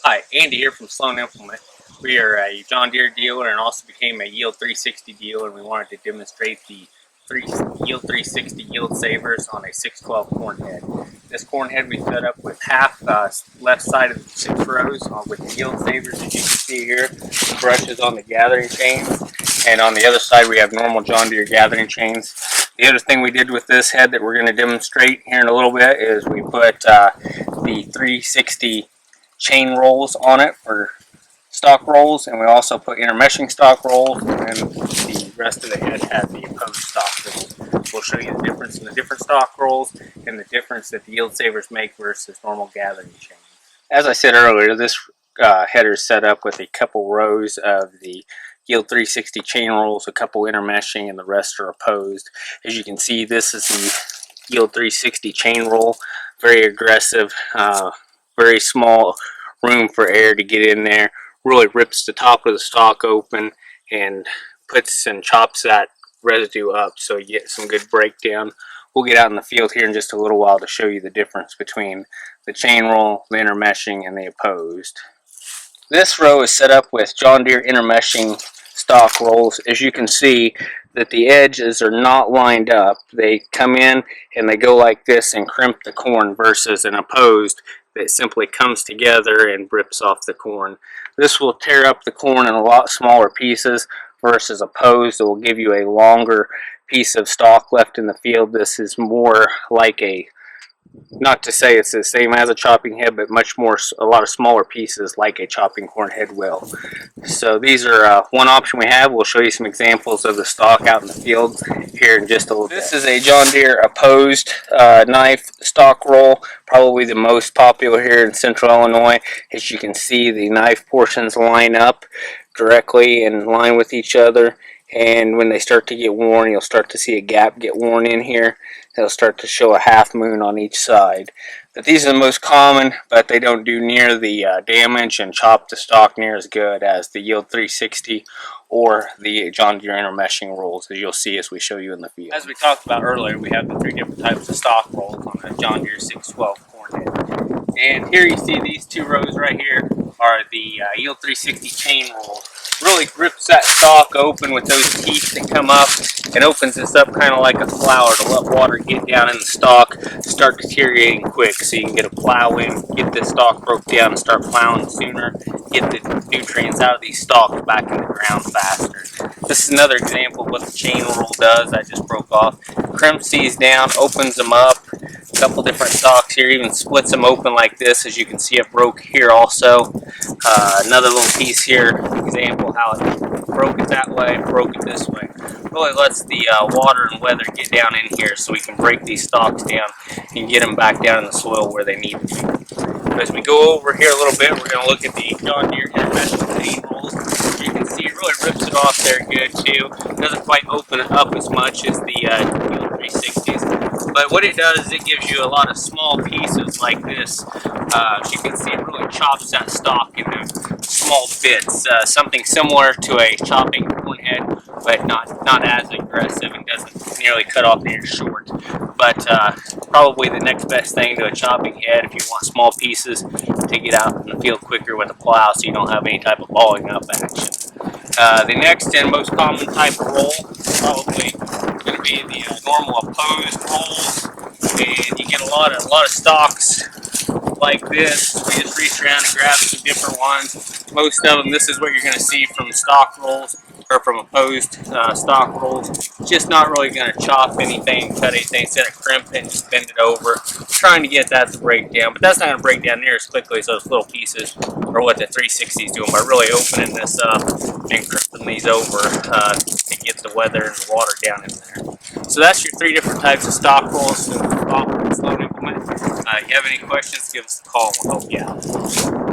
Hi, Andy here from Sloan Implement. We are a John Deere dealer and also became a Yield 360 dealer, and we wanted to demonstrate the Yield 360 yield savers on a 612 corn head. This corn head we set up with half left side of the 6 rows with the yield savers, as you can see here, the brushes on the gathering chains, and on the other side we have normal John Deere gathering chains. The other thing we did with this head that we're going to demonstrate here in a little bit is we put the 360 chain rolls on it for stock rolls, and we also put intermeshing stock rolls, and then the rest of the head has the opposed stock. So we'll show you the difference in the different stock rolls and the difference that the yield savers make versus normal gathering chains. As I said earlier, this header is set up with a couple rows of the Yield 360 chain rolls, a couple intermeshing, and the rest are opposed. As you can see, this is the Yield 360 chain roll, very aggressive, very small room for air to get in there, really rips the top of the stalk open and puts and chops that residue up so you get some good breakdown. We'll get out in the field here in just a little while to show you the difference between the chain roll, the intermeshing, and the opposed. This row is set up with John Deere intermeshing stock rolls. As you can see, that the edges are not lined up. They come in and they go like this and crimp the corn versus an opposed that simply comes together and rips off the corn. This will tear up the corn in a lot smaller pieces versus opposed. It will give you a longer piece of stalk left in the field. This is more like a, not to say it's the same as a chopping head, but much more, a lot of smaller pieces like a chopping corn head will. So these are one option we have. We'll show you some examples of the stalk out in the field here in just a little bit. This is a John Deere opposed knife stalk roll, probably the most popular here in central Illinois. As you can see, the knife portions line up directly in line with each other, and when they start to get worn, you'll start to see a gap get worn in here. They'll start to show a half moon on each side. But these are the most common, but they don't do near the damage and chop the stalk near as good as the Yield 360 or the John Deere intermeshing rolls, as you'll see as we show you in the field. As we talked about earlier, we have the 3 different types of stock rolls on the John Deere 612 corn head. And here you see these 2 rows right here are the Yield 360 chain rolls. Really grips that stalk open with those teeth that come up and opens this up kind of like a flower to let water get down in the stalk, start deteriorating quick, so you can get a plow in, get this stalk broke down and start plowing sooner, get the nutrients out of these stalks back in the ground faster. This is another example of what the chain roll does. I just broke off. Crimps these down, opens them up, a couple different stalks here, even splits them open like this. As you can see, it broke here also. Another little piece here, example how it broke it that way, broke it this way. Really lets the water and weather get down in here so we can break these stalks down and get them back down in the soil where they need to be. As we go over here a little bit, we're going to look at the John Deere intermeshing chain rolls. You can see it really rips it off there good too. It doesn't quite open it up as much as the Yield 360s. But what it does is it gives you a lot of small pieces like this. As you can see, it really chops that stalk into small bits. Something similar to a chopping corn head, but not as aggressive and doesn't nearly cut off the ear short. But probably the next best thing to a chopping head if you want small pieces to get out in the field quicker with a plow so you don't have any type of balling up action. The next and most common type of roll is probably going to be the normal opposed rolls, and you get a lot of stalks like this. We just reach around and grab some different ones. Most of them, this is what you're going to see from stock rolls or from opposed stock rolls. It's just not really going to chop anything, cut anything. It's going to crimp it and just bend it over, trying to get that to break down. But that's not going to break down near as quickly as those little pieces or what the 360s doing by really opening this up and crimping these over to get the weather and the water down in there. So that's your 3 different types of stock rolls. Sloan Implement. If you have any questions, give us a call and we'll help you out.